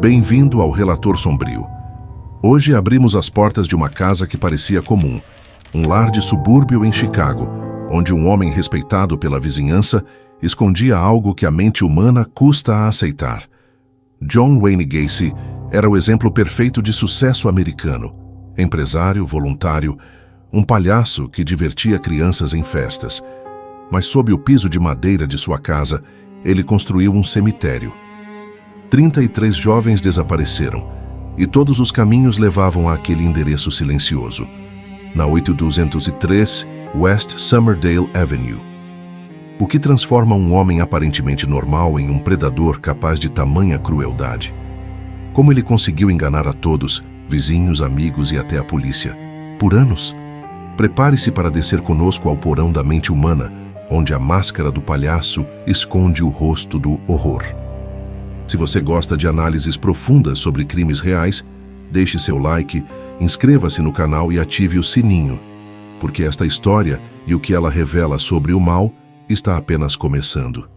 Bem-vindo ao Relator Sombrio. Hoje abrimos as portas de uma casa que parecia comum, um lar de subúrbio em Chicago, onde um homem respeitado pela vizinhança escondia algo que a mente humana custa a aceitar. John Wayne Gacy era o exemplo perfeito de sucesso americano. Empresário, voluntário, um palhaço que divertia crianças em festas. Mas sob o piso de madeira de sua casa, ele construiu um cemitério. 33 jovens desapareceram, e todos os caminhos levavam àquele endereço silencioso, na 8203 West Summerdale Avenue. O que transforma um homem aparentemente normal em um predador capaz de tamanha crueldade? Como ele conseguiu enganar a todos, vizinhos, amigos e até a polícia, por anos? Prepare-se para descer conosco ao porão da mente humana, onde a máscara do palhaço esconde o rosto do horror. Se você gosta de análises profundas sobre crimes reais, deixe seu like, inscreva-se no canal e ative o sininho, porque esta história e o que ela revela sobre o mal está apenas começando.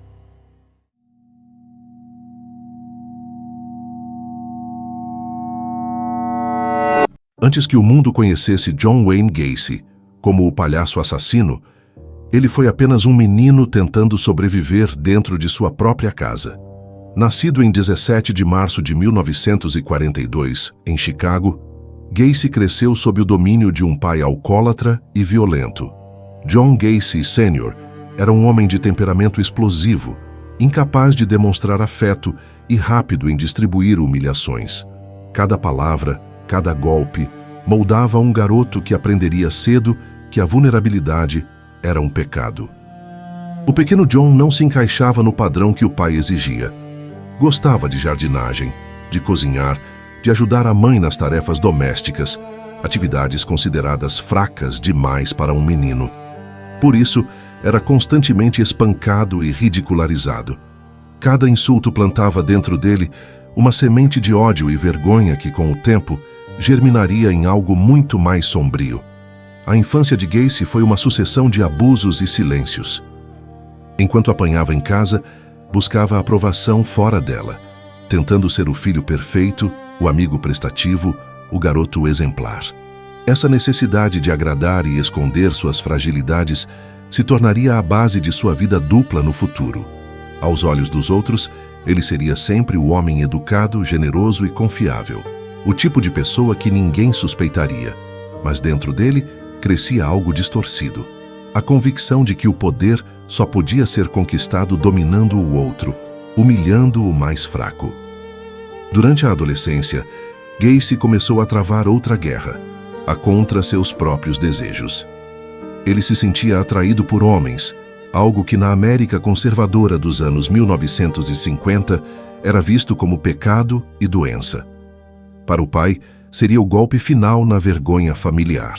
Antes que o mundo conhecesse John Wayne Gacy como o palhaço assassino, ele foi apenas um menino tentando sobreviver dentro de sua própria casa. Nascido em 17 de março de 1942, em Chicago, Gacy cresceu sob o domínio de um pai alcoólatra e violento. John Gacy Sr. era um homem de temperamento explosivo, incapaz de demonstrar afeto e rápido em distribuir humilhações. Cada palavra, cada golpe, moldava um garoto que aprenderia cedo que a vulnerabilidade era um pecado. O pequeno John não se encaixava no padrão que o pai exigia. Gostava de jardinagem, de cozinhar, de ajudar a mãe nas tarefas domésticas, atividades consideradas fracas demais para um menino. Por isso, era constantemente espancado e ridicularizado. Cada insulto plantava dentro dele uma semente de ódio e vergonha que, com o tempo, germinaria em algo muito mais sombrio. A infância de Gacy foi uma sucessão de abusos e silêncios. Enquanto apanhava em casa, buscava aprovação fora dela, tentando ser o filho perfeito, o amigo prestativo, o garoto exemplar. Essa necessidade de agradar e esconder suas fragilidades se tornaria a base de sua vida dupla no futuro. Aos olhos dos outros, ele seria sempre o homem educado, generoso e confiável, o tipo de pessoa que ninguém suspeitaria. Mas dentro dele, crescia algo distorcido. A convicção de que o poder só podia ser conquistado dominando o outro, humilhando o mais fraco. Durante a adolescência, Gacy começou a travar outra guerra, a contra seus próprios desejos. Ele se sentia atraído por homens, algo que na América conservadora dos anos 1950 era visto como pecado e doença. Para o pai, seria o golpe final na vergonha familiar.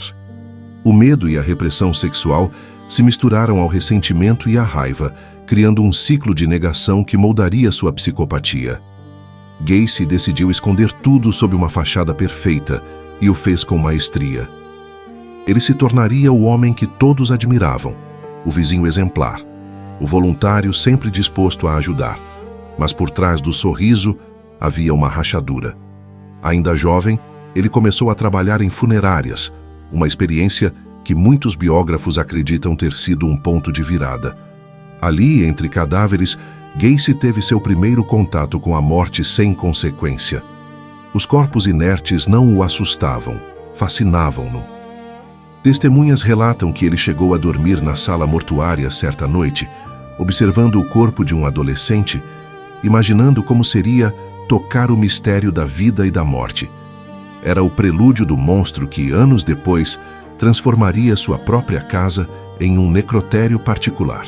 O medo e a repressão sexual se misturaram ao ressentimento e à raiva, criando um ciclo de negação que moldaria sua psicopatia. Gacy decidiu esconder tudo sob uma fachada perfeita e o fez com maestria. Ele se tornaria o homem que todos admiravam, o vizinho exemplar, o voluntário sempre disposto a ajudar. Mas por trás do sorriso havia uma rachadura. Ainda jovem, ele começou a trabalhar em funerárias, uma experiência que muitos biógrafos acreditam ter sido um ponto de virada. Ali, entre cadáveres, Gacy teve seu primeiro contato com a morte sem consequência. Os corpos inertes não o assustavam, fascinavam-no. Testemunhas relatam que ele chegou a dormir na sala mortuária certa noite, observando o corpo de um adolescente, imaginando como seria tocar o mistério da vida e da morte. Era o prelúdio do monstro que, anos depois, transformaria sua própria casa em um necrotério particular.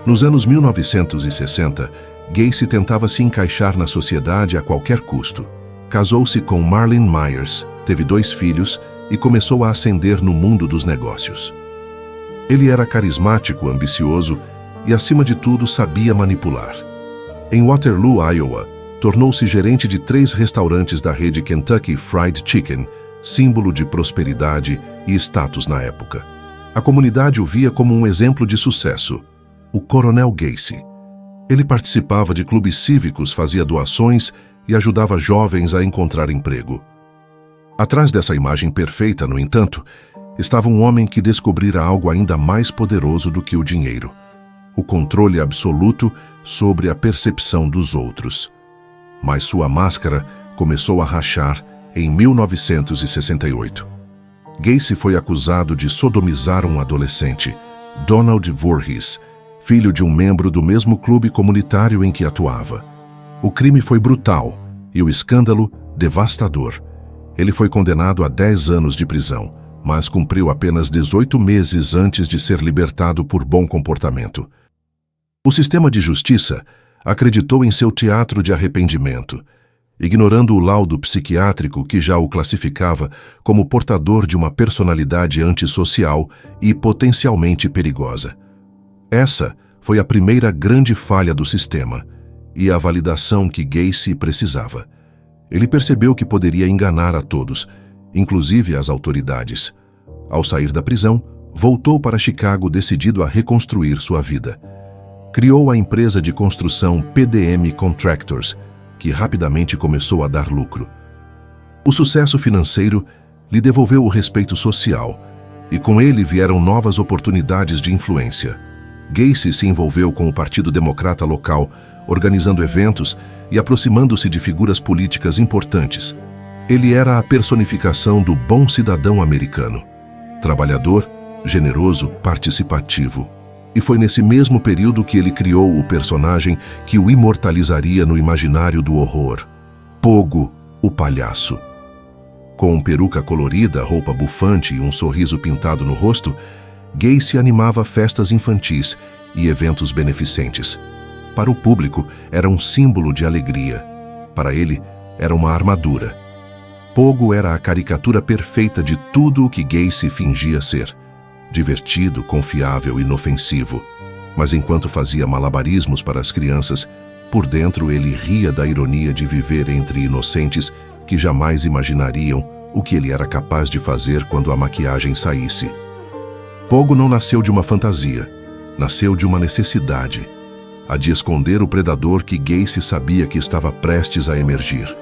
Nos anos 1960, Gacy tentava se encaixar na sociedade a qualquer custo. Casou-se com Marlene Myers, teve 2 filhos e começou a ascender no mundo dos negócios. Ele era carismático, ambicioso e, acima de tudo, sabia manipular. Em Waterloo, Iowa, tornou-se gerente de 3 restaurantes da rede Kentucky Fried Chicken, símbolo de prosperidade e status na época. A comunidade o via como um exemplo de sucesso, o Coronel Gacy. Ele participava de clubes cívicos, fazia doações e ajudava jovens a encontrar emprego. Atrás dessa imagem perfeita, no entanto, estava um homem que descobrira algo ainda mais poderoso do que o dinheiro: o controle absoluto sobre a percepção dos outros. Mas sua máscara começou a rachar em 1968. Gacy foi acusado de sodomizar um adolescente, Donald Voorhees, filho de um membro do mesmo clube comunitário em que atuava. O crime foi brutal e o escândalo devastador. Ele foi condenado a 10 anos de prisão, mas cumpriu apenas 18 meses antes de ser libertado por bom comportamento. O sistema de justiça acreditou em seu teatro de arrependimento, ignorando o laudo psiquiátrico que já o classificava como portador de uma personalidade antissocial e potencialmente perigosa. Essa foi a primeira grande falha do sistema e a validação que Gacy precisava. Ele percebeu que poderia enganar a todos, inclusive as autoridades. Ao sair da prisão, voltou para Chicago decidido a reconstruir sua vida. Criou a empresa de construção PDM Contractors, que rapidamente começou a dar lucro. O sucesso financeiro lhe devolveu o respeito social, e com ele vieram novas oportunidades de influência. Gacy se envolveu com o Partido Democrata local, organizando eventos e aproximando-se de figuras políticas importantes. Ele era a personificação do bom cidadão americano, trabalhador, generoso, participativo. E foi nesse mesmo período que ele criou o personagem que o imortalizaria no imaginário do horror: Pogo, o palhaço. Com peruca colorida, roupa bufante e um sorriso pintado no rosto, Gacy animava festas infantis e eventos beneficentes. Para o público, era um símbolo de alegria. Para ele, era uma armadura. Pogo era a caricatura perfeita de tudo o que Gacy fingia ser: divertido, confiável, inofensivo. Mas enquanto fazia malabarismos para as crianças, por dentro ele ria da ironia de viver entre inocentes que jamais imaginariam o que ele era capaz de fazer quando a maquiagem saísse. Pogo não nasceu de uma fantasia, nasceu de uma necessidade: a de esconder o predador que Gacy sabia que estava prestes a emergir,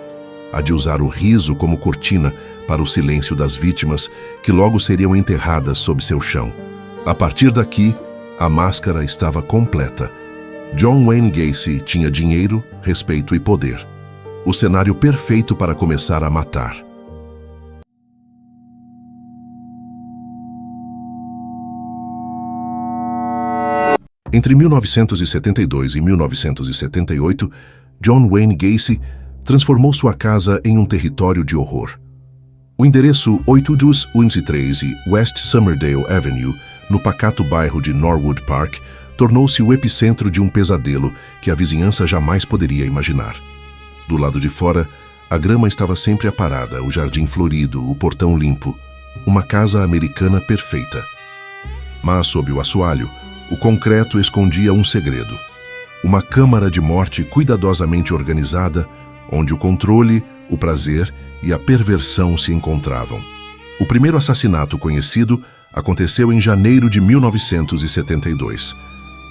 a de usar o riso como cortina para o silêncio das vítimas que logo seriam enterradas sob seu chão. A partir daqui, a máscara estava completa. John Wayne Gacy tinha dinheiro, respeito e poder. O cenário perfeito para começar a matar. Entre 1972 e 1978, John Wayne Gacy transformou sua casa em um território de horror. O endereço 8213 West Summerdale Avenue, no pacato bairro de Norwood Park, tornou-se o epicentro de um pesadelo que a vizinhança jamais poderia imaginar. Do lado de fora, a grama estava sempre aparada, o jardim florido, o portão limpo, uma casa americana perfeita. Mas sob o assoalho, o concreto escondia um segredo: uma câmara de morte cuidadosamente organizada, onde o controle, o prazer e a perversão se encontravam. O primeiro assassinato conhecido aconteceu em janeiro de 1972.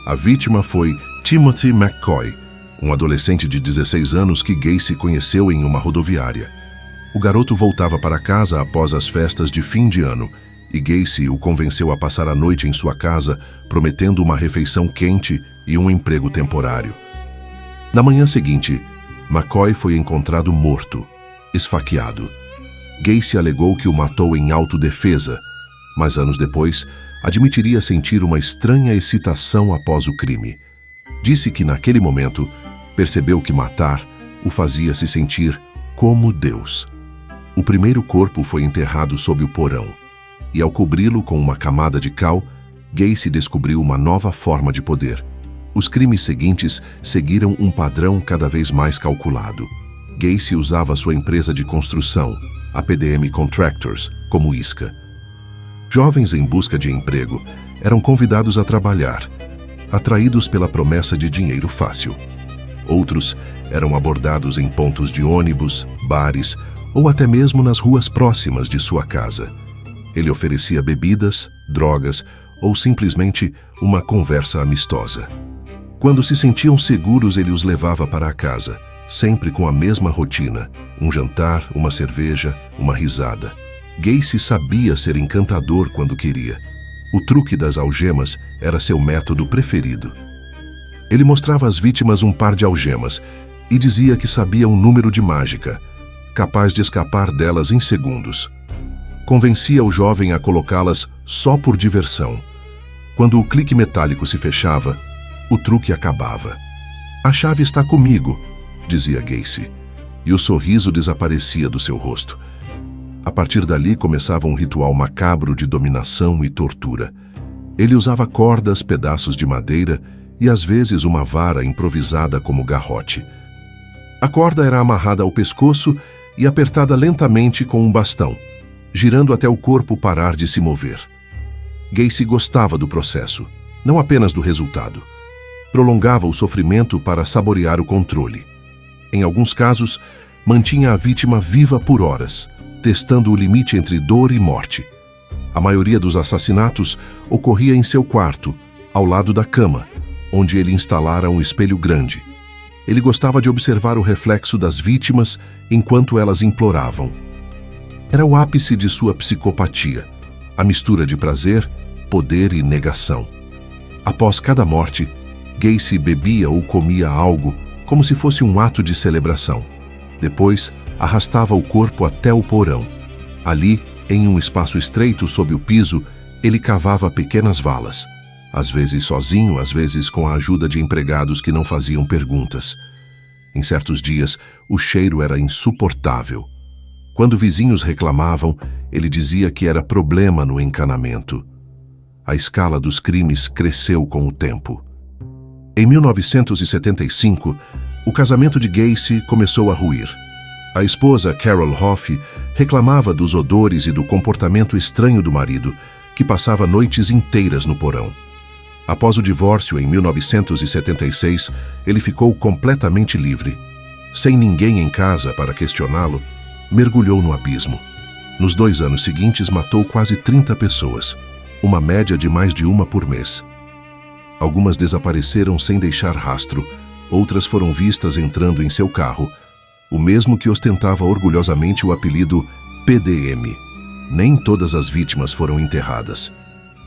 A vítima foi Timothy McCoy, um adolescente de 16 anos que Gacy conheceu em uma rodoviária. O garoto voltava para casa após as festas de fim de ano, e Gacy o convenceu a passar a noite em sua casa, prometendo uma refeição quente e um emprego temporário. Na manhã seguinte, McCoy foi encontrado morto, esfaqueado. Gacy alegou que o matou em autodefesa, mas anos depois admitiria sentir uma estranha excitação após o crime. Disse que naquele momento percebeu que matar o fazia se sentir como Deus. O primeiro corpo foi enterrado sob o porão, e ao cobri-lo com uma camada de cal, Gacy descobriu uma nova forma de poder. Os crimes seguintes seguiram um padrão cada vez mais calculado. Gacy usava sua empresa de construção, a PDM Contractors, como isca. Jovens em busca de emprego eram convidados a trabalhar, atraídos pela promessa de dinheiro fácil. Outros eram abordados em pontos de ônibus, bares ou até mesmo nas ruas próximas de sua casa. Ele oferecia bebidas, drogas ou simplesmente uma conversa amistosa. Quando se sentiam seguros, ele os levava para a casa sempre com a mesma rotina: um jantar, uma cerveja, uma risada. Gacy sabia ser encantador quando queria. O truque das algemas era seu método preferido. Ele mostrava às vítimas um par de algemas e dizia que sabia um número de mágica, capaz de escapar delas em segundos. Convencia o jovem a colocá-las só por diversão. Quando o clique metálico se fechava, o truque acabava. "A chave está comigo", dizia Gacy, e o sorriso desaparecia do seu rosto. A partir dali começava um ritual macabro de dominação e tortura. Ele usava cordas, pedaços de madeira e às vezes uma vara improvisada como garrote. A corda era amarrada ao pescoço e apertada lentamente com um bastão, girando até o corpo parar de se mover. Gacy gostava do processo, não apenas do resultado. Prolongava o sofrimento para saborear o controle. Em alguns casos, mantinha a vítima viva por horas, testando o limite entre dor e morte. A maioria dos assassinatos ocorria em seu quarto, ao lado da cama, onde ele instalara um espelho grande. Ele gostava de observar o reflexo das vítimas enquanto elas imploravam. Era o ápice de sua psicopatia, a mistura de prazer, poder e negação. Após cada morte, Gacy bebia ou comia algo como se fosse um ato de celebração. Depois, arrastava o corpo até o porão. Ali, em um espaço estreito sob o piso, ele cavava pequenas valas, às vezes sozinho, às vezes com a ajuda de empregados que não faziam perguntas. Em certos dias, o cheiro era insuportável. Quando vizinhos reclamavam, ele dizia que era problema no encanamento. A escala dos crimes cresceu com o tempo. Em 1975, o casamento de Gacy começou a ruir. A esposa, Carol Hoff, reclamava dos odores e do comportamento estranho do marido, que passava noites inteiras no porão. Após o divórcio, em 1976, ele ficou completamente livre. Sem ninguém em casa para questioná-lo, mergulhou no abismo. Nos 2 anos seguintes, matou quase 30 pessoas, uma média de mais de uma por mês. Algumas desapareceram sem deixar rastro, outras foram vistas entrando em seu carro, o mesmo que ostentava orgulhosamente o apelido PDM. Nem todas as vítimas foram enterradas.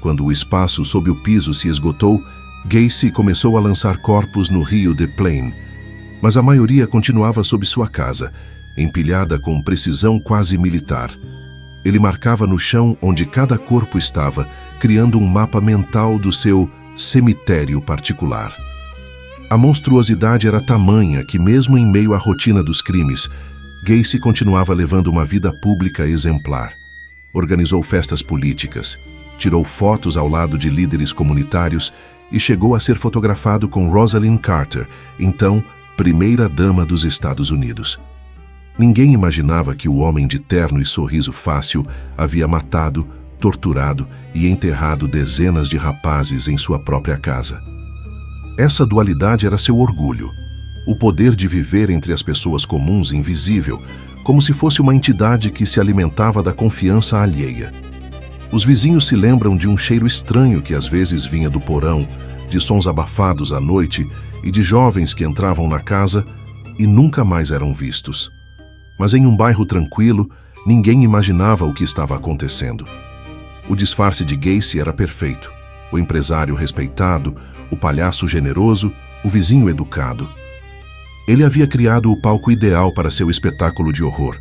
Quando o espaço sob o piso se esgotou, Gacy começou a lançar corpos no rio Des Plaines, mas a maioria continuava sob sua casa, empilhada com precisão quase militar. Ele marcava no chão onde cada corpo estava, criando um mapa mental do seu cemitério particular. A monstruosidade era tamanha que, mesmo em meio à rotina dos crimes, Gacy continuava levando uma vida pública exemplar. Organizou festas políticas, tirou fotos ao lado de líderes comunitários e chegou a ser fotografado com Rosalynn Carter, então primeira-dama dos Estados Unidos. Ninguém imaginava que o homem de terno e sorriso fácil havia matado, torturado e enterrado dezenas de rapazes em sua própria casa. Essa dualidade era seu orgulho, o poder de viver entre as pessoas comuns invisível, como se fosse uma entidade que se alimentava da confiança alheia. Os vizinhos se lembram de um cheiro estranho que às vezes vinha do porão, de sons abafados à noite e de jovens que entravam na casa e nunca mais eram vistos. Mas em um bairro tranquilo, ninguém imaginava o que estava acontecendo. O disfarce de Gacy era perfeito. O empresário respeitado, o palhaço generoso, o vizinho educado. Ele havia criado o palco ideal para seu espetáculo de horror.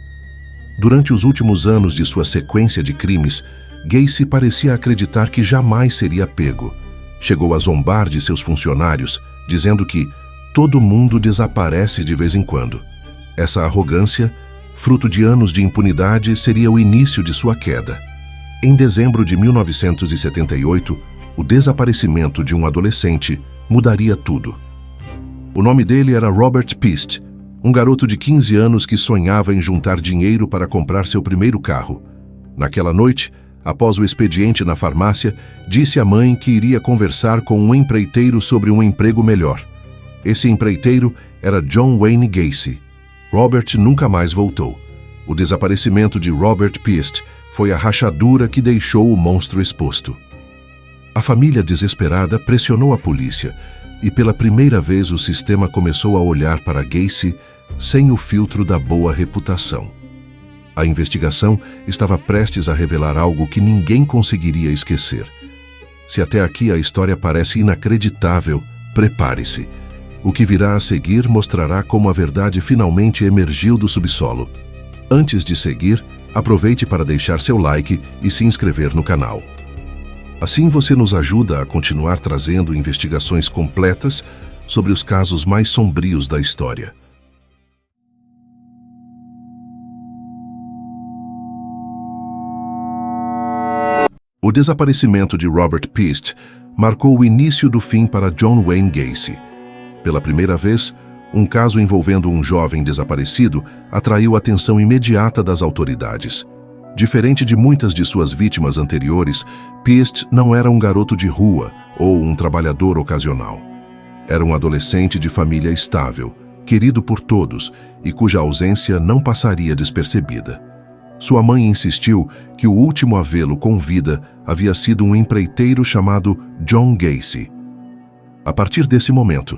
Durante os últimos anos de sua sequência de crimes, Gacy parecia acreditar que jamais seria pego. Chegou a zombar de seus funcionários, dizendo que todo mundo desaparece de vez em quando. Essa arrogância, fruto de anos de impunidade, seria o início de sua queda. Em dezembro de 1978, o desaparecimento de um adolescente mudaria tudo. O nome dele era Robert Pist, um garoto de 15 anos que sonhava em juntar dinheiro para comprar seu primeiro carro. Naquela noite, após o expediente na farmácia, disse à mãe que iria conversar com um empreiteiro sobre um emprego melhor. Esse empreiteiro era John Wayne Gacy. Robert nunca mais voltou. O desaparecimento de Robert Pist foi a rachadura que deixou o monstro exposto. A família desesperada pressionou a polícia e pela primeira vez o sistema começou a olhar para Gacy sem o filtro da boa reputação. A investigação estava prestes a revelar algo que ninguém conseguiria esquecer. Se até aqui a história parece inacreditável, prepare-se. O que virá a seguir mostrará como a verdade finalmente emergiu do subsolo. Antes de seguir, aproveite para deixar seu like e se inscrever no canal. Assim você nos ajuda a continuar trazendo investigações completas sobre os casos mais sombrios da história. O desaparecimento de Robert Piest marcou o início do fim para John Wayne Gacy. Pela primeira vez, um caso envolvendo um jovem desaparecido atraiu a atenção imediata das autoridades. Diferente de muitas de suas vítimas anteriores, Piest não era um garoto de rua ou um trabalhador ocasional. Era um adolescente de família estável, querido por todos e cuja ausência não passaria despercebida. Sua mãe insistiu que o último a vê-lo com vida havia sido um empreiteiro chamado John Gacy. A partir desse momento,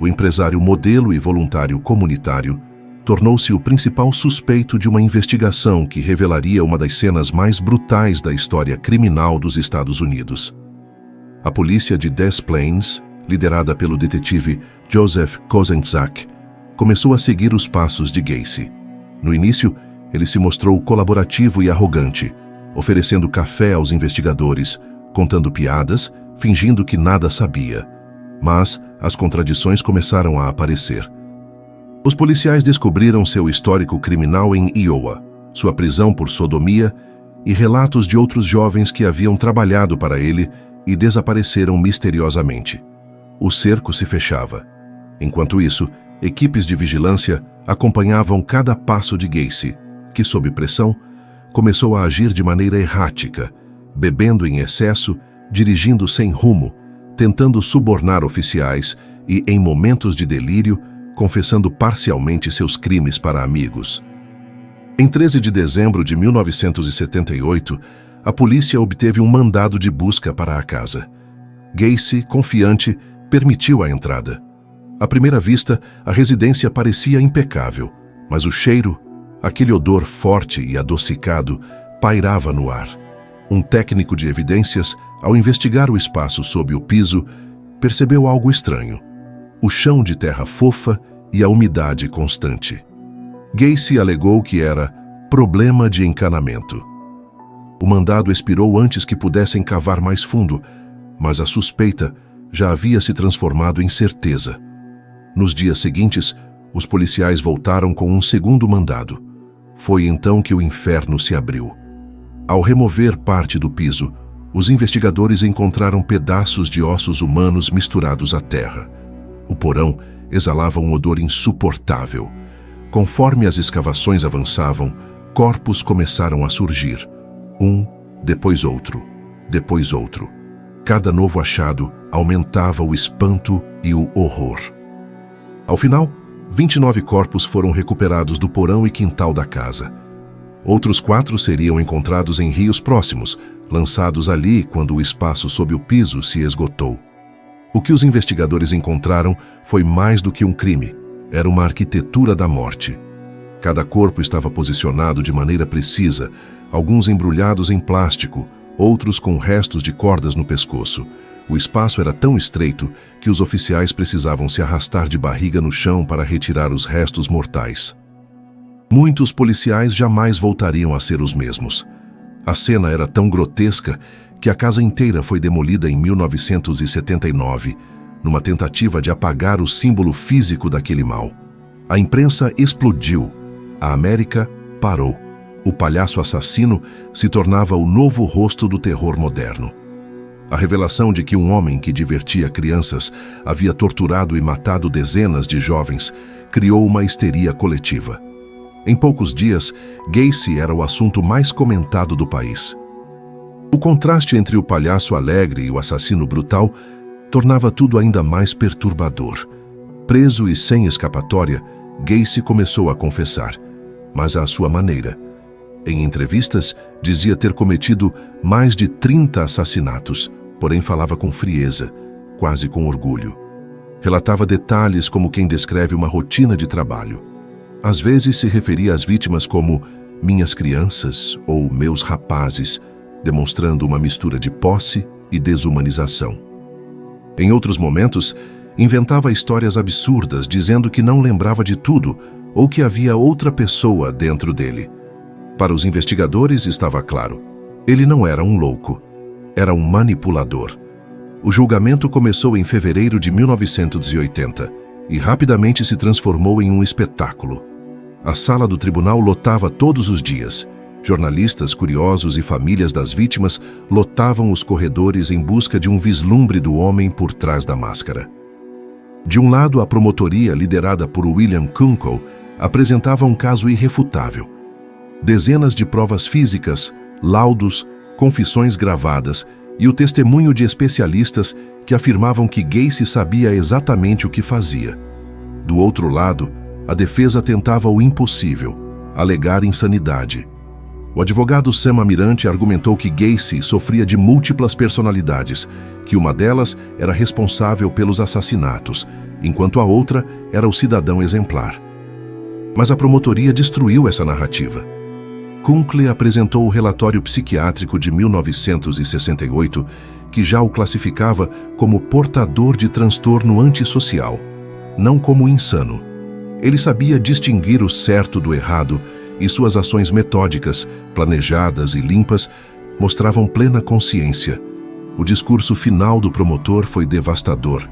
o empresário modelo e voluntário comunitário tornou-se o principal suspeito de uma investigação que revelaria uma das cenas mais brutais da história criminal dos Estados Unidos. A polícia de Des Plaines, liderada pelo detetive Joseph Kozenczak, começou a seguir os passos de Gacy. No início, ele se mostrou colaborativo e arrogante, oferecendo café aos investigadores, contando piadas, fingindo que nada sabia. Mas as contradições começaram a aparecer. Os policiais descobriram seu histórico criminal em Iowa, sua prisão por sodomia e relatos de outros jovens que haviam trabalhado para ele e desapareceram misteriosamente. O cerco se fechava. Enquanto isso, equipes de vigilância acompanhavam cada passo de Gacy, que, sob pressão, começou a agir de maneira errática, bebendo em excesso, dirigindo sem rumo, tentando subornar oficiais e, em momentos de delírio, confessando parcialmente seus crimes para amigos. Em 13 de dezembro de 1978, a polícia obteve um mandado de busca para a casa. Gacy, confiante, permitiu a entrada. À primeira vista, a residência parecia impecável, mas o cheiro, aquele odor forte e adocicado, pairava no ar. Um técnico de evidências, ao investigar o espaço sob o piso, percebeu algo estranho. O chão de terra fofa e a umidade constante. Gacy alegou que era problema de encanamento. O mandado expirou antes que pudessem cavar mais fundo, mas a suspeita já havia se transformado em certeza. Nos dias seguintes, os policiais voltaram com um segundo mandado. Foi então que o inferno se abriu. Ao remover parte do piso, os investigadores encontraram pedaços de ossos humanos misturados à terra. O porão exalava um odor insuportável. Conforme as escavações avançavam, corpos começaram a surgir. Um, depois outro, depois outro. Cada novo achado aumentava o espanto e o horror. Ao final, 29 corpos foram recuperados do porão e quintal da casa. Outros 4 seriam encontrados em rios próximos, lançados ali quando o espaço sob o piso se esgotou. O que os investigadores encontraram foi mais do que um crime. Era uma arquitetura da morte. Cada corpo estava posicionado de maneira precisa, alguns embrulhados em plástico, outros com restos de cordas no pescoço. O espaço era tão estreito que os oficiais precisavam se arrastar de barriga no chão para retirar os restos mortais. Muitos policiais jamais voltariam a ser os mesmos. A cena era tão grotesca que a casa inteira foi demolida em 1979, numa tentativa de apagar o símbolo físico daquele mal. A imprensa explodiu. A América parou. O palhaço assassino se tornava o novo rosto do terror moderno. A revelação de que um homem que divertia crianças havia torturado e matado dezenas de jovens criou uma histeria coletiva. Em poucos dias, Gacy era o assunto mais comentado do país. O contraste entre o palhaço alegre e o assassino brutal tornava tudo ainda mais perturbador. Preso e sem escapatória, Gacy começou a confessar, mas à sua maneira. Em entrevistas, dizia ter cometido mais de 30 assassinatos, porém falava com frieza, quase com orgulho. Relatava detalhes como quem descreve uma rotina de trabalho. Às vezes se referia às vítimas como minhas crianças ou meus rapazes, demonstrando uma mistura de posse e desumanização. Em outros momentos, inventava histórias absurdas, dizendo que não lembrava de tudo ou que havia outra pessoa dentro dele. Para os investigadores estava claro, ele não era um louco, era um manipulador. O julgamento começou em fevereiro de 1980 e rapidamente se transformou em um espetáculo. A sala do tribunal lotava todos os dias. Jornalistas, curiosos e famílias das vítimas lotavam os corredores em busca de um vislumbre do homem por trás da máscara. De um lado, a promotoria, liderada por William Kunkel, apresentava um caso irrefutável. Dezenas de provas físicas, laudos, confissões gravadas e o testemunho de especialistas que afirmavam que Gacy sabia exatamente o que fazia. Do outro lado, a defesa tentava o impossível, alegar insanidade. O advogado Sam Amirante argumentou que Gacy sofria de múltiplas personalidades, que uma delas era responsável pelos assassinatos, enquanto a outra era o cidadão exemplar. Mas a promotoria destruiu essa narrativa. Kunkel apresentou o relatório psiquiátrico de 1968, que já o classificava como portador de transtorno antissocial, não como insano. Ele sabia distinguir o certo do errado e suas ações metódicas, planejadas e limpas, mostravam plena consciência. O discurso final do promotor foi devastador.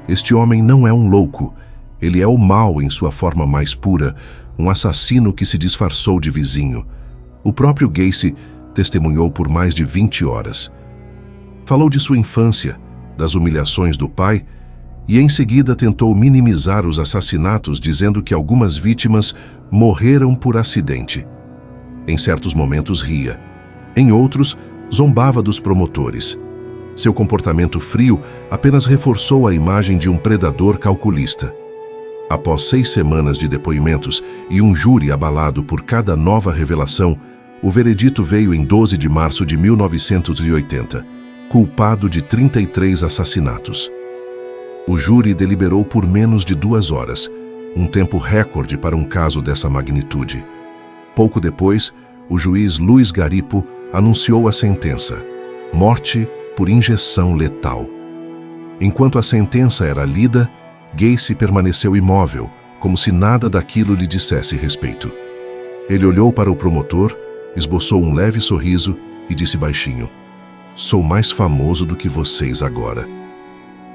Este homem não é um louco, ele é o mal em sua forma mais pura, um assassino que se disfarçou de vizinho. O próprio Gacy testemunhou por mais de 20 horas. Falou de sua infância, das humilhações do pai, e em seguida tentou minimizar os assassinatos, dizendo que algumas vítimas morreram por acidente. Em certos momentos ria. Em outros, zombava dos promotores. Seu comportamento frio apenas reforçou a imagem de um predador calculista. Após 6 semanas de depoimentos e um júri abalado por cada nova revelação, o veredito veio em 12 de março de 1980, culpado de 33 assassinatos. O júri deliberou por menos de 2 horas, um tempo recorde para um caso dessa magnitude. Pouco depois, o juiz Luiz Garipo anunciou a sentença: morte por injeção letal. Enquanto a sentença era lida, Gacy permaneceu imóvel, como se nada daquilo lhe dissesse respeito. Ele olhou para o promotor, esboçou um leve sorriso e disse baixinho: sou mais famoso do que vocês agora.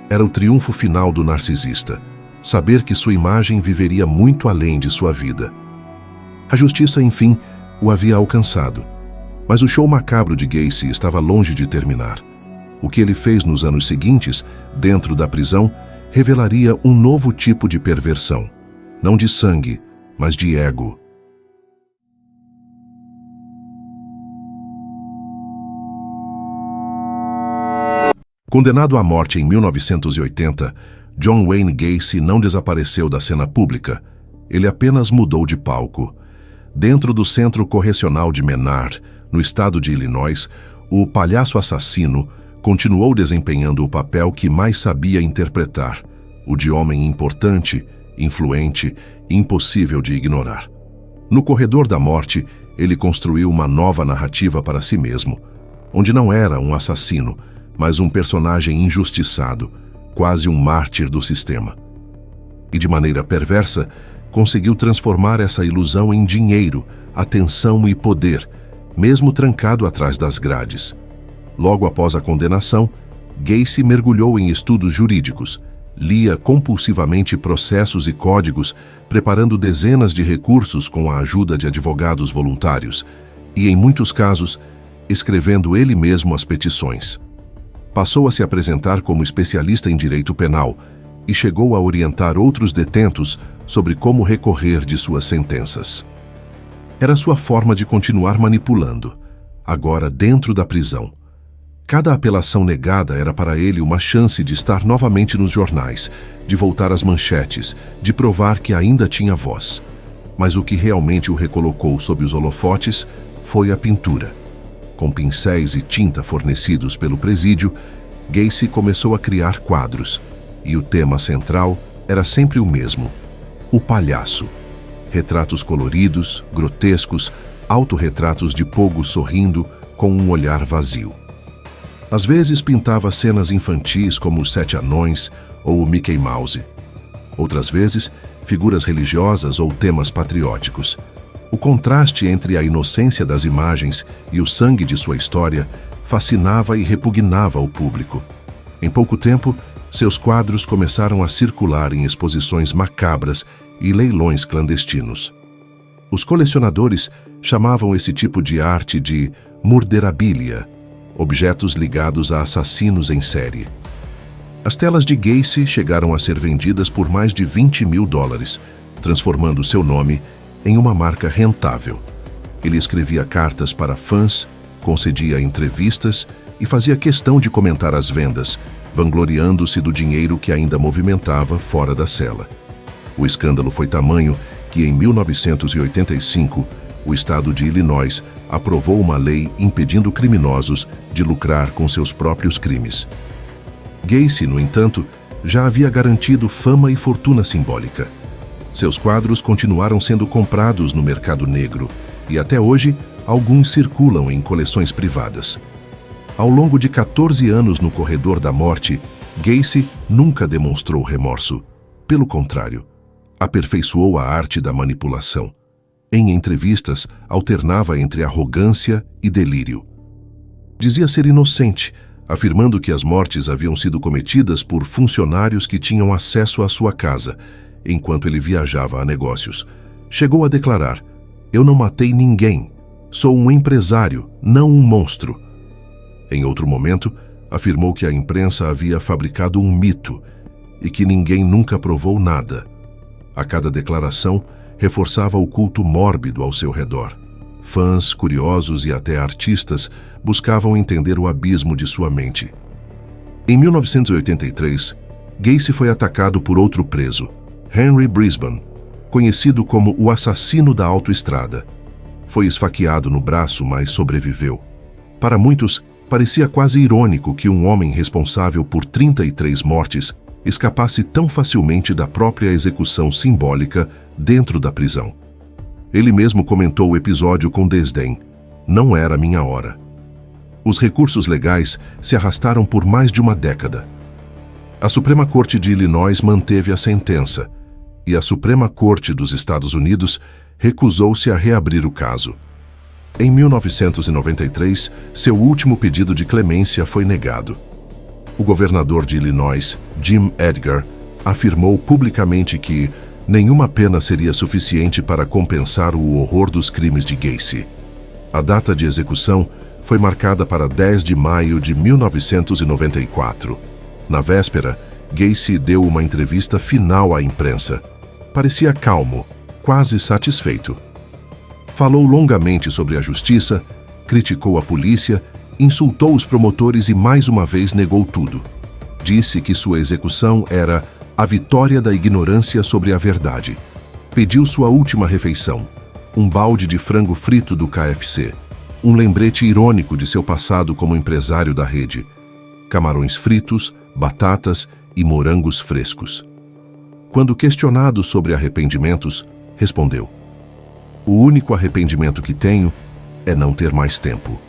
Era o triunfo final do narcisista, saber que sua imagem viveria muito além de sua vida. A justiça, enfim, o havia alcançado. Mas o show macabro de Gacy estava longe de terminar. O que ele fez nos anos seguintes, dentro da prisão, revelaria um novo tipo de perversão. Não de sangue, mas de ego. Condenado à morte em 1980, John Wayne Gacy não desapareceu da cena pública. Ele apenas mudou de palco. Dentro do Centro Correcional de Menard, no estado de Illinois, o palhaço assassino continuou desempenhando o papel que mais sabia interpretar, o de homem importante, influente, impossível de ignorar. No corredor da morte, ele construiu uma nova narrativa para si mesmo, onde não era um assassino, mas um personagem injustiçado, quase um mártir do sistema. E de maneira perversa, conseguiu transformar essa ilusão em dinheiro, atenção e poder, mesmo trancado atrás das grades. Logo após a condenação, Gacy mergulhou em estudos jurídicos, lia compulsivamente processos e códigos, preparando dezenas de recursos com a ajuda de advogados voluntários e, em muitos casos, escrevendo ele mesmo as petições. Passou a se apresentar como especialista em direito penal e chegou a orientar outros detentos sobre como recorrer de suas sentenças. Era sua forma de continuar manipulando, agora dentro da prisão. Cada apelação negada era para ele uma chance de estar novamente nos jornais, de voltar às manchetes, de provar que ainda tinha voz. Mas o que realmente o recolocou sob os holofotes foi a pintura. Com pincéis e tinta fornecidos pelo presídio, Gacy começou a criar quadros, e o tema central era sempre o mesmo: o palhaço. retratos coloridos, grotescos, autorretratos de Pogo sorrindo com um olhar vazio. Às vezes pintava cenas infantis como os Sete Anões ou o Mickey Mouse. Outras vezes, figuras religiosas ou temas patrióticos. O contraste entre a inocência das imagens e o sangue de sua história fascinava e repugnava o público. Em pouco tempo, seus quadros começaram a circular em exposições macabras e leilões clandestinos. Os colecionadores chamavam esse tipo de arte de murderabilia, objetos ligados a assassinos em série. As telas de Gacy chegaram a ser vendidas por mais de $20 mil, transformando seu nome em uma marca rentável. Ele escrevia cartas para fãs, concedia entrevistas e fazia questão de comentar as vendas, vangloriando-se do dinheiro que ainda movimentava fora da cela. O escândalo foi tamanho que, em 1985, o estado de Illinois aprovou uma lei impedindo criminosos de lucrar com seus próprios crimes. Gacy, no entanto, já havia garantido fama e fortuna simbólica. Seus quadros continuaram sendo comprados no mercado negro e, até hoje, alguns circulam em coleções privadas. Ao longo de 14 anos no corredor da morte, Gacy nunca demonstrou remorso. Pelo contrário, aperfeiçoou a arte da manipulação. Em entrevistas, alternava entre arrogância e delírio. Dizia ser inocente, afirmando que as mortes haviam sido cometidas por funcionários que tinham acesso à sua casa, enquanto ele viajava a negócios. Chegou a declarar: "Eu não matei ninguém. Sou um empresário, não um monstro." Em outro momento, afirmou que a imprensa havia fabricado um mito e que ninguém nunca provou nada. A cada declaração, reforçava o culto mórbido ao seu redor. Fãs, curiosos e até artistas buscavam entender o abismo de sua mente. Em 1983, Gacy foi atacado por outro preso, Henry Brisbane, conhecido como o assassino da autoestrada. Foi esfaqueado no braço, mas sobreviveu. Para muitos, parecia quase irônico que um homem responsável por 33 mortes escapasse tão facilmente da própria execução simbólica dentro da prisão. Ele mesmo comentou o episódio com desdém: "Não era minha hora." Os recursos legais se arrastaram por mais de uma década. A Suprema Corte de Illinois manteve a sentença, e a Suprema Corte dos Estados Unidos recusou-se a reabrir o caso. Em 1993, seu último pedido de clemência foi negado. O governador de Illinois, Jim Edgar, afirmou publicamente que nenhuma pena seria suficiente para compensar o horror dos crimes de Gacy. A data de execução foi marcada para 10 de maio de 1994. Na véspera, Gacy deu uma entrevista final à imprensa. Parecia calmo, quase satisfeito. Falou longamente sobre a justiça, criticou a polícia, insultou os promotores e mais uma vez negou tudo. Disse que sua execução era a vitória da ignorância sobre a verdade. Pediu sua última refeição, um balde de frango frito do KFC, um lembrete irônico de seu passado como empresário da rede, camarões fritos, batatas e morangos frescos. Quando questionado sobre arrependimentos, respondeu: "O único arrependimento que tenho é não ter mais tempo."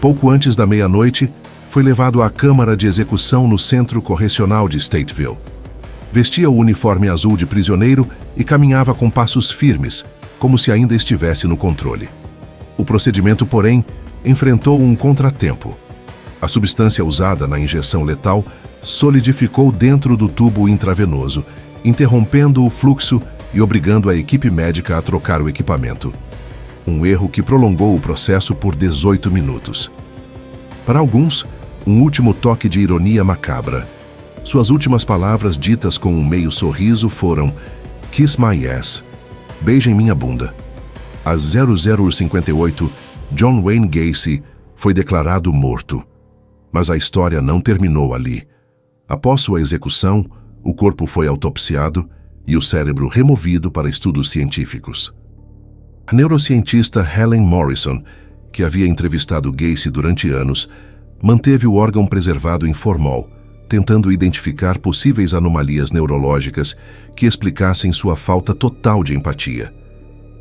Pouco antes da meia-noite, foi levado à Câmara de Execução no Centro Correcional de Stateville. Vestia o uniforme azul de prisioneiro e caminhava com passos firmes, como se ainda estivesse no controle. O procedimento, porém, enfrentou um contratempo. A substância usada na injeção letal solidificou dentro do tubo intravenoso, interrompendo o fluxo e obrigando a equipe médica a trocar o equipamento. Um erro que prolongou o processo por 18 minutos. Para alguns, um último toque de ironia macabra. Suas últimas palavras, ditas com um meio sorriso, foram: "Kiss my ass", "Beijem minha bunda." Às 00:58, John Wayne Gacy foi declarado morto. Mas a história não terminou ali. Após sua execução, o corpo foi autopsiado e o cérebro removido para estudos científicos. A neurocientista Helen Morrison, que havia entrevistado Gacy durante anos, manteve o órgão preservado em formol, tentando identificar possíveis anomalias neurológicas que explicassem sua falta total de empatia.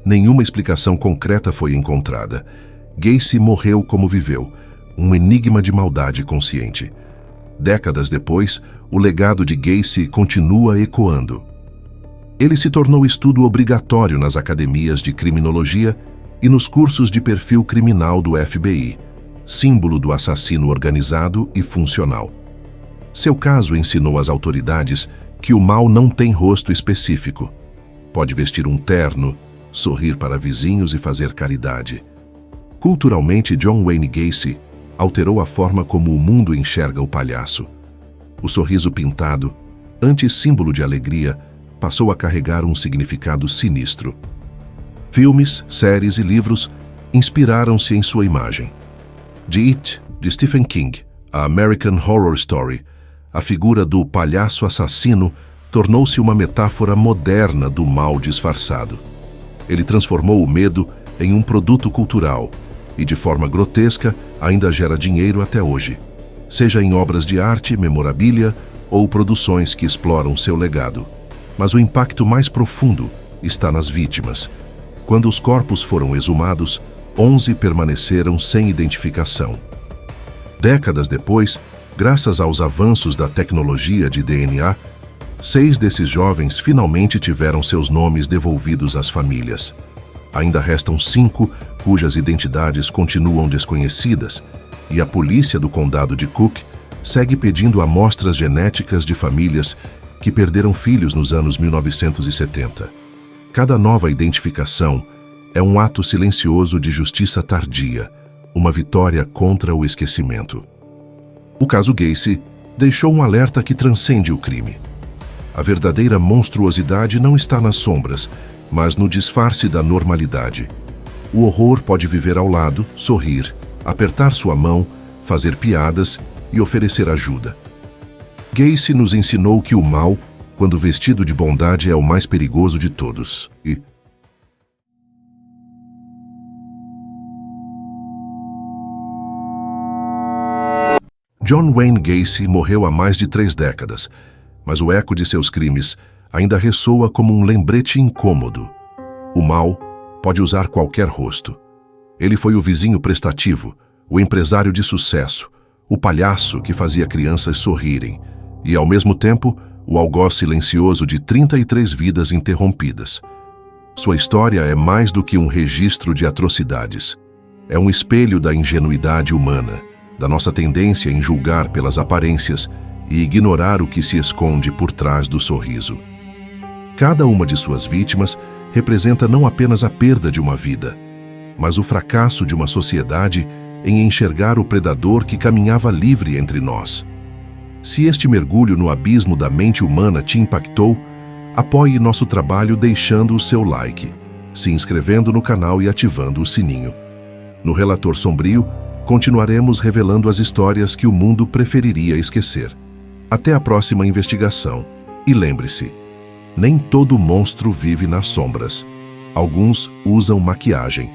Nenhuma explicação concreta foi encontrada. Gacy morreu como viveu, um enigma de maldade consciente. Décadas depois, o legado de Gacy continua ecoando. Ele se tornou estudo obrigatório nas academias de criminologia e nos cursos de perfil criminal do FBI, símbolo do assassino organizado e funcional. Seu caso ensinou às autoridades que o mal não tem rosto específico. Pode vestir um terno, sorrir para vizinhos e fazer caridade. Culturalmente, John Wayne Gacy alterou a forma como o mundo enxerga o palhaço. O sorriso pintado, antes símbolo de alegria, passou a carregar um significado sinistro. Filmes, séries e livros inspiraram-se em sua imagem. De It, de Stephen King, a American Horror Story, a figura do palhaço assassino tornou-se uma metáfora moderna do mal disfarçado. Ele transformou o medo em um produto cultural e, de forma grotesca, ainda gera dinheiro até hoje, seja em obras de arte, memorabilia ou produções que exploram seu legado. Mas o impacto mais profundo está nas vítimas. Quando os corpos foram exumados, 11 permaneceram sem identificação. Décadas depois, graças aos avanços da tecnologia de DNA, 6 desses jovens finalmente tiveram seus nomes devolvidos às famílias. Ainda restam 5 cujas identidades continuam desconhecidas, e a polícia do condado de Cook segue pedindo amostras genéticas de famílias que perderam filhos nos anos 1970. Cada nova identificação é um ato silencioso de justiça tardia, uma vitória contra o esquecimento. O caso Gacy deixou um alerta que transcende o crime. A verdadeira monstruosidade não está nas sombras, mas no disfarce da normalidade. O horror pode viver ao lado, sorrir, apertar sua mão, fazer piadas e oferecer ajuda. Gacy nos ensinou que o mal, quando vestido de bondade, é o mais perigoso de todos. John Wayne Gacy morreu há mais de 3 décadas, mas o eco de seus crimes ainda ressoa como um lembrete incômodo. O mal pode usar qualquer rosto. Ele foi o vizinho prestativo, o empresário de sucesso, o palhaço que fazia crianças sorrirem, e, ao mesmo tempo, o algoz silencioso de 33 vidas interrompidas. Sua história é mais do que um registro de atrocidades. É um espelho da ingenuidade humana, da nossa tendência em julgar pelas aparências e ignorar o que se esconde por trás do sorriso. Cada uma de suas vítimas representa não apenas a perda de uma vida, mas o fracasso de uma sociedade em enxergar o predador que caminhava livre entre nós. Se este mergulho no abismo da mente humana te impactou, apoie nosso trabalho deixando o seu like, se inscrevendo no canal e ativando o sininho. No Relator Sombrio, continuaremos revelando as histórias que o mundo preferiria esquecer. Até a próxima investigação. E lembre-se, nem todo monstro vive nas sombras. Alguns usam maquiagem.